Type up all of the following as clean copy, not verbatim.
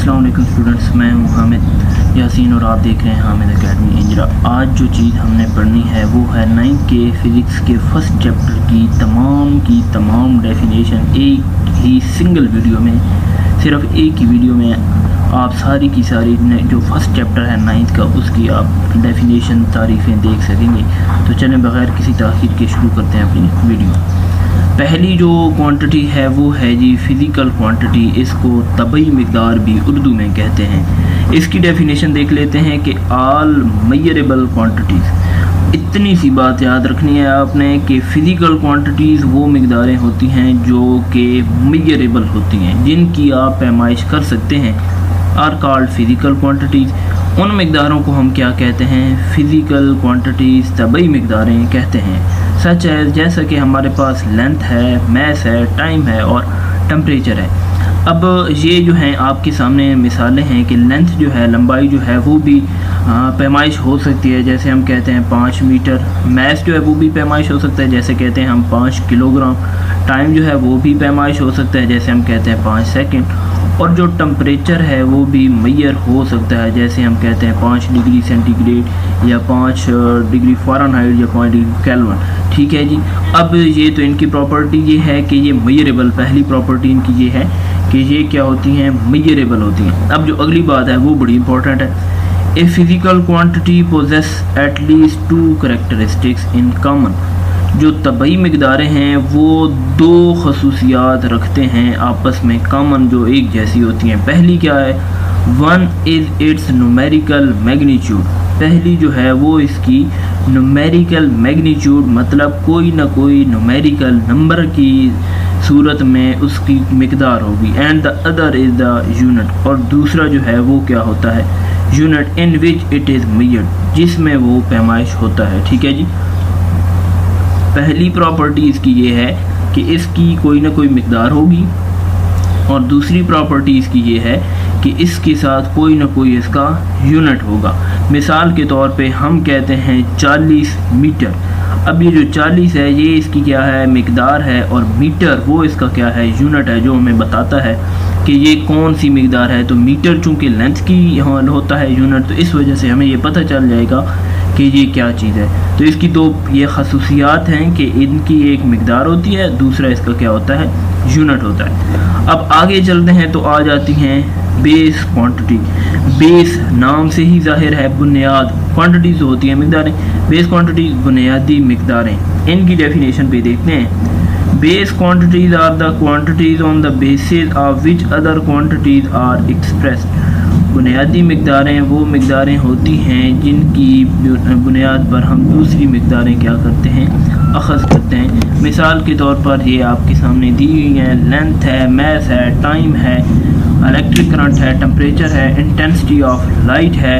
अस्सलाम वालेकुम स्टूडेंट्स, मैं हूं हामिद यासीन और आप देख रहे हैं हामिद एकेडमी इंजरा। आज जो चीज़ हमने पढ़नी है वो है 9th के फ़िज़िक्स के फर्स्ट चैप्टर की तमाम डेफिनेशन एक ही सिंगल वीडियो में, सिर्फ एक ही वीडियो में आप सारी की सारी जो फर्स्ट चैप्टर है 9th का उसकी आप डेफिनेशन तारीफ़ें देख सकेंगे। तो चलें बग़ैर किसी ताख़ीर के शुरू करते हैं अपनी वीडियो। पहली जो क्वांटिटी है वो है जी फ़िज़िकल क्वांटिटी, इसको तबई मिक़दार भी उर्दू में कहते हैं। इसकी डेफिनेशन देख लेते हैं कि ऑल मेजरेबल क्वांटिटीज़। इतनी सी बात याद रखनी है आपने कि फ़िज़िकल क्वांटिटीज़ वो मिक़दारें होती हैं जो कि मेजरेबल होती हैं, जिनकी आप पैमाइश कर सकते हैं, आर कॉल्ड फ़िज़िकल क्वांटिटीज़। उन मिक़दारों को हम क्या कहते हैं? फ़िज़िकल क्वांटिटीज़, तबई मिक़दारें कहते हैं। सच है जैसा कि हमारे पास लेंथ है, मैस है, टाइम है और टेम्परेचर है। अब ये जो हैं आपके सामने मिसालें हैं कि लेंथ जो है, लंबाई जो है वो भी पैमाइश हो सकती है, जैसे हम कहते हैं 5 मीटर। मैस जो है वो भी पैमाइश हो सकता है, जैसे कहते हैं हम 5 किलोग्राम। टाइम जो है वो भी पैमाइश हो सकता है, जैसे हम कहते हैं 5 सेकंड। और जो टेम्परेचर है वो भी मैयर हो सकता है, जैसे हम कहते हैं 5 डिग्री सेंटीग्रेड या 5 डिग्री फ़ारेनहाइट या 5 डिग्री केल्विन। ठीक है जी। अब ये तो इनकी प्रॉपर्टी ये है कि ये मेजरेबल, पहली प्रॉपर्टी इनकी ये है कि ये क्या होती हैं? मेजरेबल होती हैं। अब जो अगली बात है वो बड़ी इंपॉर्टेंट है। A physical quantity possesses at least 2 characteristics in common. जो तबई मिक़दारें हैं वो 2 खसूसियात रखते हैं आपस में कॉमन, जो एक जैसी होती हैं। पहली क्या है? One is it's numerical magnitude. पहली जो है वो इसकी न्यूमेरिकल मैग्नीट्यूड, मतलब कोई ना कोई न्यूमेरिकल नंबर की सूरत में उसकी मिक़दार होगी। And the other is the unit. और दूसरा जो है वो क्या होता है? Unit in which it is measured, जिसमें वो पैमाइश होता है। ठीक है जी। पहली प्रॉपर्टी इसकी ये है कि इसकी कोई ना कोई मिक़दार होगी, और दूसरी प्रॉपर्टी इसकी ये है कि इसके साथ कोई ना कोई इसका यूनिट होगा। मिसाल के तौर पे हम कहते हैं 40 मीटर। अब ये जो 40 है ये इसकी क्या है? मिक़दार है, और मीटर वो इसका क्या है? यूनिट है, जो हमें बताता है कि ये कौन सी मिक़दार है। तो मीटर चूँकि लेंथ की होता है यूनिट, तो इस वजह से हमें ये पता चल जाएगा कि ये क्या चीज़ है। तो इसकी 2 ये खसूसियात हैं कि इनकी एक मिक़दार होती है, दूसरा इसका क्या होता है? यूनिट होता है। अब आगे चलते हैं तो आ जाती हैं बेस क्वांटिटी। बेस नाम से ही ज़ाहिर है, बुनियाद। क्वांटिटीज़ होती हैं मिक़दारें, बेस क्वांटिटीज़ बुनियादी मिक़दारें। इनकी डेफिनेशन पे देखते हैं। Base quantities are the quantities on the basis of which other quantities are expressed. बुनियादी मिक़दारें वो मिक़दारें होती हैं जिनकी बुनियाद पर हम दूसरी मिक़दारें क्या करते हैं? अख़ज़ करते हैं। मिसाल के तौर पर ये आपके सामने दी हुई हैं। लेंथ है, मैस है, टाइम है, इलेक्ट्रिक करंट है, टेम्परेचर है, इंटेंसिटी ऑफ लाइट है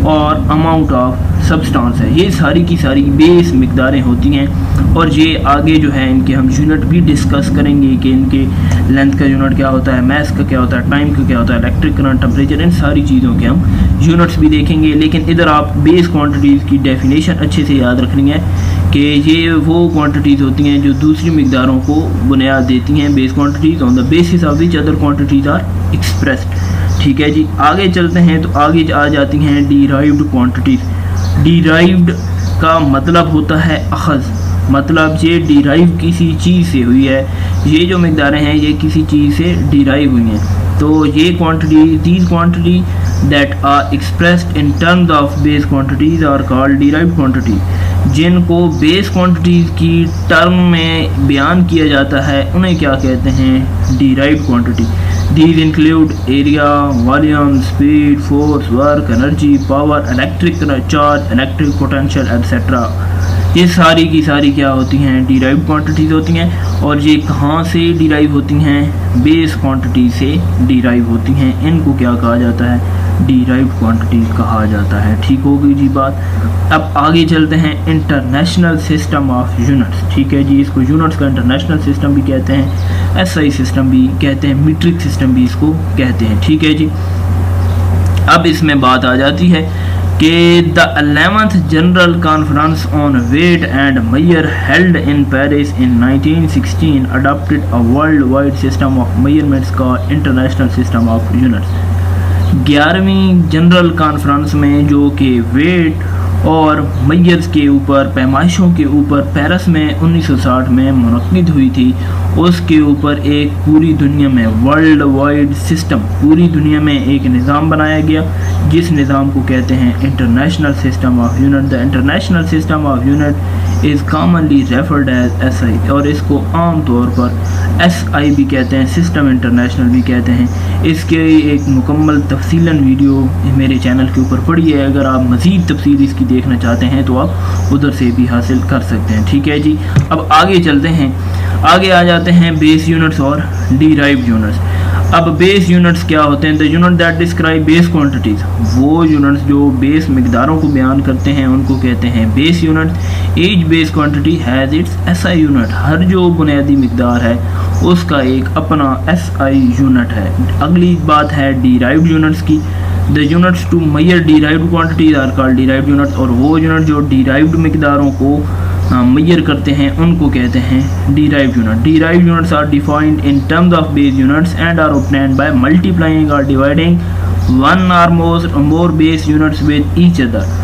और अमाउंट ऑफ सब्सटेंस है। ये सारी की सारी बेस मिक़दारें होती हैं। और ये आगे जो है इनके हम यूनिट भी डिस्कस करेंगे कि इनके लेंथ का यूनिट क्या होता है, मैस का क्या होता है, टाइम का क्या होता है, इलेक्ट्रिक करंट, टेम्परेचर, इन सारी चीज़ों के हम यूनिट्स भी देखेंगे। लेकिन इधर आप बेस क्वांटिटीज़ की डेफिनेशन अच्छे से याद रखनी है कि ये वो क्वांटिटीज़ होती हैं जो दूसरी मिक़दारों को बुनियाद देती हैं। Base quantities on the basis of which other quantities are expressed. ठीक है जी। आगे चलते हैं तो आगे आ जाती हैं डिराइव्ड क्वांटिटीज़। डिराइव्ड का मतलब होता है अख़ज़, मतलब ये डिराइव किसी चीज़ से हुई है। ये जो मिक़दारें हैं ये किसी चीज़ से डिराइव हुई हैं। तो ये quantity, these quantity that are expressed in terms of base quantities are called derived quantity. जिनको बेस क्वांटिटीज़ की टर्म में बयान किया जाता है उन्हें क्या कहते हैं? Derived quantity. These include area, volume, speed, force, work, energy, power, electric charge, electric potential, etc. ये सारी की सारी क्या होती हैं? डिराइव्ड क्वांटिटीज़ होती हैं। और ये कहाँ से डिराइव होती हैं? बेस क्वांटिटी से डिराइव होती हैं। इनको क्या कहा जाता है? डिराइव्ड क्वांटिटीज़ कहा जाता है। ठीक होगी जी बात। अब आगे चलते हैं इंटरनेशनल सिस्टम ऑफ यूनिट्स। ठीक है जी। इसको यूनिट्स का इंटरनेशनल सिस्टम भी कहते हैं, एसआई सिस्टम भी कहते हैं, मीट्रिक सिस्टम भी इसको कहते हैं। ठीक है जी। अब इसमें बात आ जाती है कि the 11th general conference on weight and measure held in Paris in 1916 adopted a world wide system of measurements का इंटरनेशनल सिस्टम ऑफ यूनिट्स। 11वीं जनरल कॉन्फ्रेंस में, जो कि वेट और मयर्स के ऊपर पैमाइशों के ऊपर पेरिस में 1960 में मुनक्किद हुई थी, उसके ऊपर एक पूरी दुनिया में वर्ल्ड वाइड सिस्टम, पूरी दुनिया में एक निज़ाम बनाया गया, जिस निज़ाम को कहते हैं international system of unit. The international system of unit is commonly referred as SI, और इसको आम तौर पर SI भी कहते हैं, सिस्टम इंटरनेशनल भी कहते हैं। इसके एक मुकम्मल तफसीलन वीडियो मेरे चैनल के ऊपर पड़ी है, अगर आप मज़ीद तफसील इसकी देखना चाहते हैं तो आप उधर से भी हासिल कर सकते हैं। ठीक है जी, अब आगे चलते हैं, आगे आ जाते हैं बेस यूनिट्स और डिराइव्ड यूनिट्स। अब बेस यूनिट्स क्या होते हैं? The unit that describe base quantities, वो यूनिट्स जो बेस मिकदारों को बयान करते हैं उनको कहते हैं base unit. Each base quantity has its SI unit, हर जो बुनियादी मिकदार है उसका एक अपना SI यूनिट है। अगली बात है डिराइव्ड यूनिट्स की। The units to measure derived quantities are called derived units, और वो यूनिट जो डिराइव्ड मिकदारों को मेजर करते हैं उनको कहते हैं derived unit. Derived units are defined in terms of base units and are obtained by multiplying or dividing one or more base units with each other.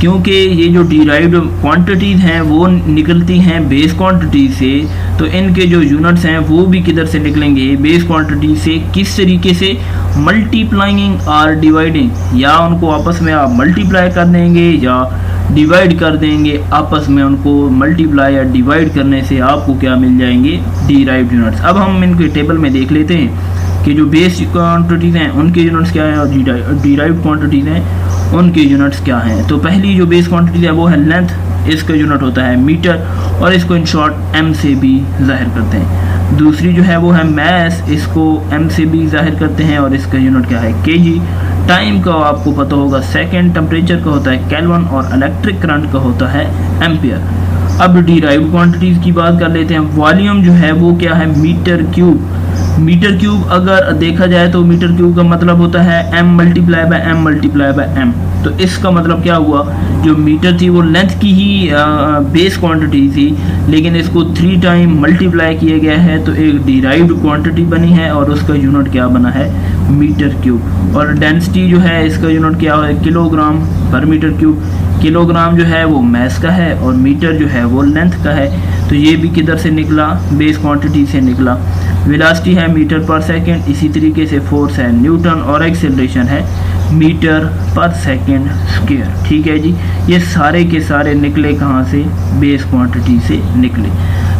क्योंकि ये जो डिराइव्ड क्वांटिटीज़ हैं वो निकलती हैं बेस क्वांटिटी से, तो इनके जो यूनिट्स हैं वो भी किधर से निकलेंगे? बेस क्वांटिटी से। किस तरीके से? मल्टीप्लाइंग और डिवाइडिंग, या उनको आपस में आप मल्टीप्लाई कर देंगे या डिवाइड कर देंगे, आपस में उनको मल्टीप्लाई या डिवाइड करने से आपको क्या मिल जाएंगे? Derived units. अब हम इनके टेबल में देख लेते हैं कि जो बेस क्वांटिटीज़ हैं उनके यूनिट्स क्या हैं और डिराइव्ड क्वांटिटीज़ हैं उनके यूनिट्स क्या हैं। तो पहली जो बेस क्वांटिटी है वो है लेंथ, इसका यूनिट होता है मीटर, और इसको इन शॉर्ट M से भी ज़ाहिर करते हैं। दूसरी जो है वो है मैस, इसको M से भी ज़ाहिर करते हैं और इसका यूनिट क्या है? kg। टाइम का आपको पता होगा सेकंड, टेम्परेचर का होता है केल्विन, और इलेक्ट्रिक करंट का होता है एम्पियर। अब डिराइव्ड क्वांटिटीज़ की बात कर लेते हैं। वॉल्यूम जो है वो क्या है? Metre cube. मीटर क्यूब अगर देखा जाए तो मीटर क्यूब का मतलब होता है M multiply by M multiply by M। तो इसका मतलब क्या हुआ? जो मीटर थी वो लेंथ की ही बेस क्वांटिटी थी, लेकिन इसको 3 टाइम मल्टीप्लाई किया गया है तो एक डिराइव्ड क्वांटिटी बनी है और उसका यूनिट क्या बना है? Metre cube. और डेंसिटी जो है इसका यूनिट क्या है? किलोग्राम पर मीटर क्यूब। किलोग्राम जो है वो मैस का है और मीटर जो है वो लेंथ का है, तो ये भी किधर से निकला? बेस क्वांटिटी से निकला। वेलोसिटी है मीटर पर सेकंड, इसी तरीके से फोर्स है न्यूटन, और एक्सेलरेशन है मीटर पर सेकंड स्क्वायर। ठीक है जी, ये सारे के सारे निकले कहाँ से? बेस क्वांटिटी से निकले।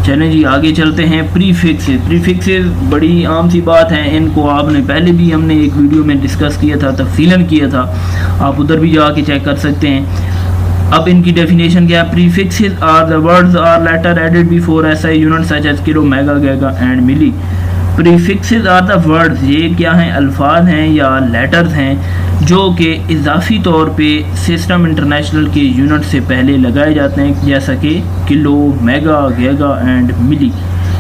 चलें जी आगे चलते हैं। प्रीफिक्सेस। प्रीफिक्सेस बड़ी आम सी बात है, इनको आपने पहले भी हमने एक वीडियो में डिस्कस किया था, तफसीलन किया था, आप उधर भी जाके चेक कर सकते हैं। अब इनकी डेफिनेशन क्या है? Prefixes are the words are letter added before SI unit such as kilo, mega, giga and milli. Prefixes are the words, ये क्या हैं? अल्फाज हैं या लेटर्स हैं जो कि इजाफी तौर पे सिस्टम इंटरनेशनल के यूनिट से पहले लगाए जाते हैं, जैसा कि किलो, मेगा, गीगा एंड मिली।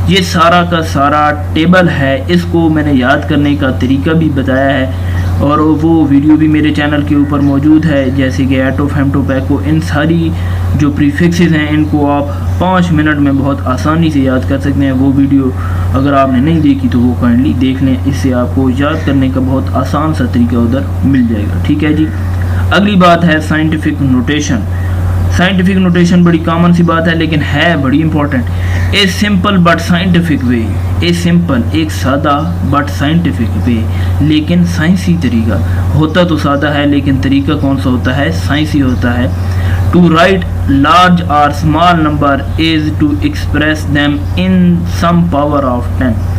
ये सारा का सारा टेबल है, इसको मैंने याद करने का तरीका भी बताया है और वो वीडियो भी मेरे चैनल के ऊपर मौजूद है, जैसे कि एटो, फेमटो, पैको। इन सारी जो प्रीफिक्सेस हैं इनको आप 5 मिनट में बहुत आसानी से याद कर सकते हैं। वो वीडियो अगर आपने नहीं देखी तो वो काइंडली देख लें, इससे आपको याद करने का बहुत आसान सा तरीका उधर मिल जाएगा। ठीक है जी, अगली बात है साइंटिफिक नोटेशन। साइंटिफिक नोटेशन बड़ी कॉमन सी बात है लेकिन है बड़ी important. A simple but scientific way, a simple एक सादा बट साइंटिफिक वे, लेकिन साइंसी तरीका। होता तो सादा है लेकिन तरीका कौन सा होता है? साइंसी होता है। टू राइट लार्ज और small number is to express them in some power of 10।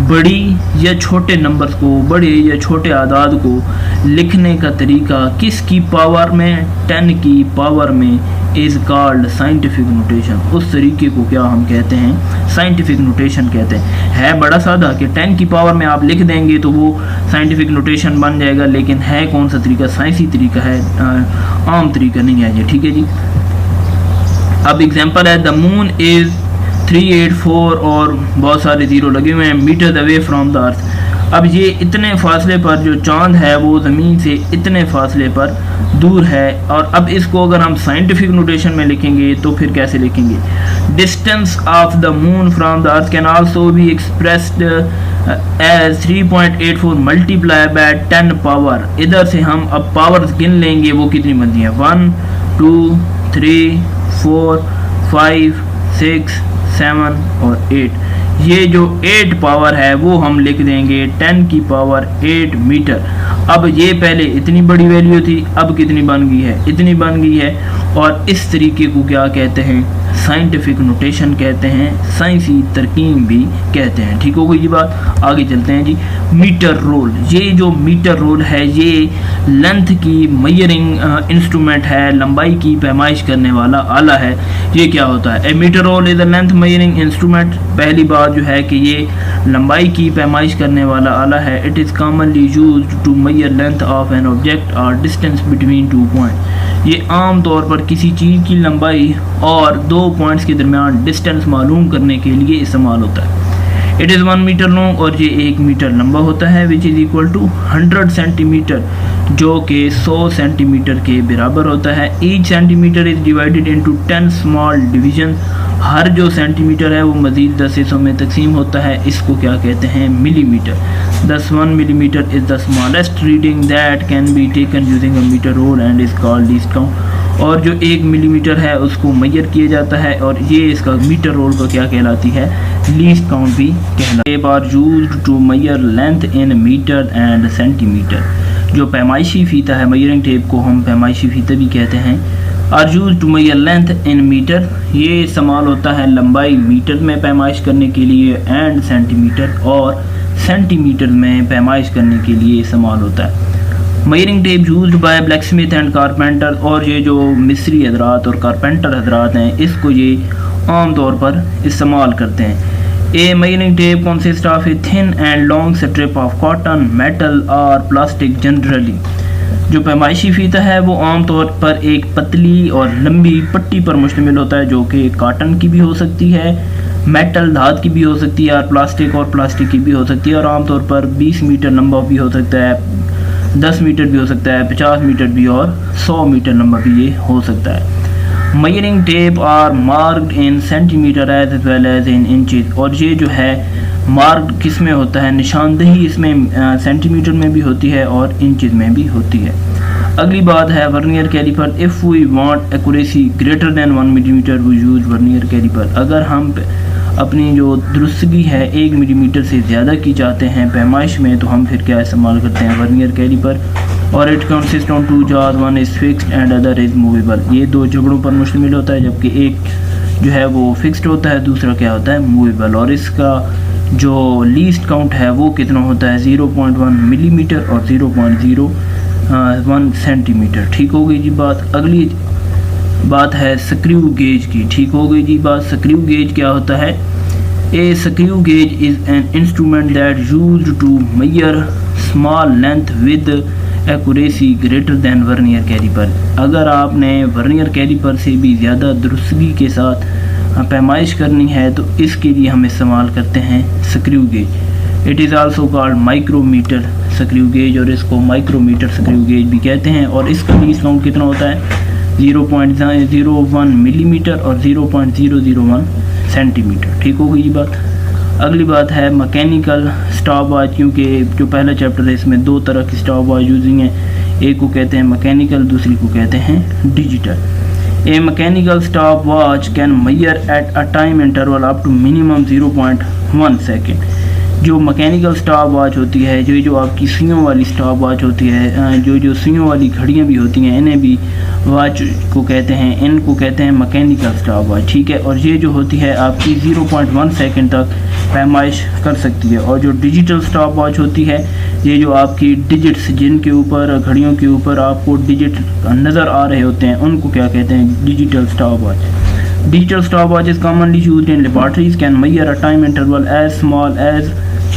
बड़ी या छोटे नंबर्स को, बड़े या छोटे आदाद को लिखने का तरीका किसकी पावर में? 10 की पावर में इज़ कॉल्ड साइंटिफिक नोटेशन। उस तरीके को क्या हम कहते हैं? साइंटिफिक नोटेशन कहते हैं। है बड़ा सादा कि 10 की पावर में आप लिख देंगे तो वो साइंटिफिक नोटेशन बन जाएगा, लेकिन है कौन सा तरीका? साइंसी तरीका है, आम तरीका नहीं है ये। ठीक है जी, अब एग्जांपल है द मून इज़ 384 और बहुत सारे ज़ीरो लगे हुए हैं metre away from the earth. अब ये इतने फासले पर जो चांद है वो ज़मीन से इतने फासले पर दूर है, और अब इसको अगर हम साइंटिफिक नोटेशन में लिखेंगे तो फिर कैसे लिखेंगे? Distance of the moon from the earth can also be expressed as 3.84 multiply by 10 power. इधर से हम अब पावर गिन लेंगे वो कितनी बनती है, 1 2 3 4 5 6 7 और 8। ये जो 8 पावर है वो हम लिख देंगे 10 की पावर 8 मीटर। अब ये पहले इतनी बड़ी वैल्यू थी, अब कितनी बन गई है, इतनी बन गई है। और इस तरीके को क्या कहते हैं, साइंटिफिक नोटेशन कहते हैं, साइंसी तरकीब भी कहते हैं। ठीक हो गई जी बात, आगे चलते हैं जी। मीटर रोल, ये जो मीटर रोल है ये लेंथ की मेजरिंग इंस्ट्रूमेंट है, लंबाई की पैमाइश करने वाला आला है। ये क्या होता है, a metre rule is a length measuring instrument. पहली बात जो है कि ये लंबाई की पैमाइश करने वाला आला है। It is commonly used to measure length of an object और डिस्टेंस बिटवीन 2 पॉइंट। ये आम तौर पर किसी चीज़ की लंबाई और 2 पॉइंट्स के दरमियान डिस्टेंस मालूम करने के लिए इस्तेमाल होता है। इट इज़ 1 मीटर लॉन्ग और ये 1 मीटर लंबा होता है, which is equal to 100 centimetre, जो कि 100 सेंटीमीटर के बराबर होता है। Each centimetre is divided into 10 small division. हर जो सेंटीमीटर है वो मज़ीद 10 हिस्सों में तकसीम होता है। इसको क्या कहते हैं, millimetre. Thus 1 millimeter is the smallest reading that can be taken using a meter roll and is called least count। और जो 1 मिलीमीटर है उसको मेजर किया जाता है और ये इसका मीटर रोल का क्या कहलाती है, लीस्ट काउंट भी कहलाती है। Tape are used to measure length in metre and centimetre. जो पैमाइशी फीता है, मेजरिंग टेप को हम पैमाइशी फीता भी कहते हैं। Are use to measure length in metre, ये इस्तेमाल होता है लंबाई मीटर में पैमाइश करने के लिए, एंड सेंटीमीटर, और सेंटीमीटर में पैमाइश करने के लिए इस्तेमाल होता है। Measuring tape used by black Smith and carpenter, और ये जो मिस्त्री हजरात और कारपेंटर हजरात हैं इसको ये आम तौर पर इस्तेमाल करते हैं। A measuring tape consist of a thin and long strip of cotton, metal or plastic generally. जो पैमाइशी फीता है वो आम तौर पर एक पतली और लंबी पट्टी पर मुश्तमिल होता है, जो कि कॉटन की भी हो सकती है, मेटल धात की भी हो सकती है, और प्लास्टिक की भी हो सकती है। और आमतौर पर 20 मीटर लंबा भी हो सकता है, 10 मीटर भी हो सकता है, 50 मीटर भी, और 100 मीटर लंबा भी ये हो सकता है। Measuring tape are marked in centimetre as well as in inches, और ये जो है मार्क्ड किस में होता है, निशानदही इसमें सेंटीमीटर में भी होती है और इंचेस में भी होती है। अगली बात है vernier caliper. If we want accuracy greater than 1 millimetre we use vernier caliper. अगर हम अपनी जो दुरुस्तगी है 1 मिलीमीटर से ज़्यादा की चाहते हैं पैमाइश में, तो हम फिर क्या इस्तेमाल करते हैं, वर्नियर कैलिपर। और it consist on 2 jars, one is fixed and other is movable. ये 2 जबड़ों पर मुश्तमिल होता है, जबकि एक जो है वो फिक्स्ड होता है, दूसरा क्या होता है, मूवेबल। और इसका जो लीस्ट काउंट है वो कितना होता है, 0.1 मिलीमीटर और 0.01 सेंटीमीटर। ठीक हो गई जी बात। अगली बात है स्क्रू गेज की। ठीक हो गई जी बात। स्क्रू गेज क्या होता है, a screw gauge is an instrument that used to measure small length with accuracy greater than vernier caliper. अगर आपने वर्नियर कैलिपर से भी ज़्यादा दुरुस्तगी के साथ पैमाइश करनी है तो इसके लिए हम इस्तेमाल करते हैं screw gauge. It is also called micrometer screw gauge, और इसको माइक्रोमीटर स्क्रू गेज भी कहते हैं। और इसका लीस्ट काउंट कितना होता है, 0.01 मिलीमीटर और 0.001 सेंटीमीटर। ठीक हो गई ये बात। अगली बात है मैकेनिकल स्टॉप वॉच, क्योंकि जो पहला चैप्टर है इसमें 2 तरह की स्टॉप वॉच यूजिंग है, एक को कहते हैं मैकेनिकल, दूसरी को कहते हैं digital. A mechanical stop watch can measure at a time interval up to minimum 0.1 second. जो मैकेनिकल स्टॉप वॉच होती है, जो आपकी सुइयों वाली स्टॉप वॉच होती है, जो सुइयों वाली घड़ियाँ भी होती हैं, इन्हें भी वॉच को कहते हैं, इनको कहते हैं मैकेनिकल स्टॉप वॉच। ठीक है। और ये जो होती है आपकी 0.1 सेकेंड तक पैमाइश कर सकती है। और जो डिजिटल स्टॉप वॉच होती है, ये जो आपकी डिजिट्स जिनके ऊपर घड़ियों के ऊपर आपको डिजिट नज़र आ रहे होते हैं, उनको क्या कहते हैं, digital stop watch. Digital stop watch is commonly used in laboratories, can measure a time interval as small as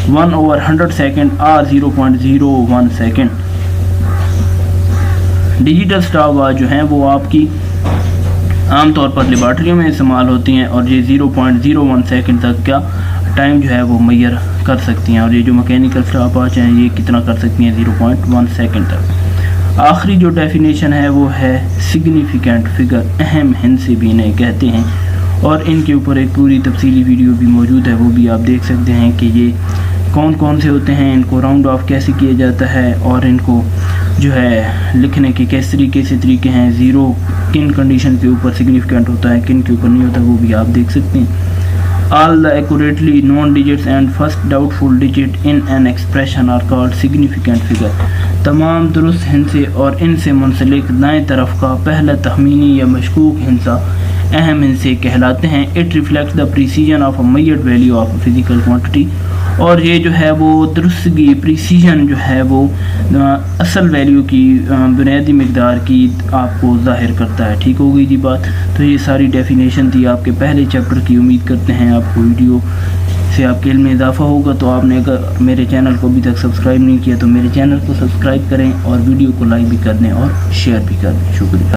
1/100 second or 0.01 second. Digital stop watch जो हैं वो आपकी आमतौर पर लेबॉरेटरियों में इस्तेमाल होती हैं, और ये 0.01 सेकेंड तक का टाइम जो है वो मेजर कर सकती हैं। और ये जो मैकेनिकल स्टॉप वॉच हैं ये कितना कर सकती हैं, 0.1 सेकेंड तक। आखिरी जो डेफिनेशन है वो है सिग्निफिकेंट फिगर, अहम हिस्से भी इन्हें कहते हैं, और इनके ऊपर एक पूरी तफसीली वीडियो भी मौजूद है, वो भी आप देख सकते हैं कि ये कौन कौन से होते हैं, इनको राउंड ऑफ कैसे किया जाता है, और इनको जो है लिखने के किस तरीके से तरीके हैं, ज़ीरो किन कंडीशन के ऊपर सिग्निफिकेंट होता है, किन के ऊपर नहीं होता, वो भी आप देख सकते हैं। All the accurately known digits and first doubtful digit in an expression are called significant figure। तमाम दुरुस्त हिंसे और इनसे मुंसलिक दाएं तरफ का पहला तखमीनी या मशकूक हिंसा अहम हिंसे कहलाते हैं। It reflect the precision of a measured value of physical quantity, और ये जो है वो दुरुस्तगी प्रिसीजन जो है वो असल वैल्यू की बुनियादी मकदार की आपको ज़ाहिर करता है। ठीक हो गई जी बात। तो ये सारी डेफिनेशन थी आपके पहले चैप्टर की। उम्मीद करते हैं आपको वीडियो से आपके इल्म में इजाफा होगा। तो आपने अगर मेरे चैनल को अभी तक सब्सक्राइब नहीं किया तो मेरे चैनल को सब्सक्राइब करें और वीडियो को लाइक भी कर दें और शेयर भी कर दें। शुक्रिया।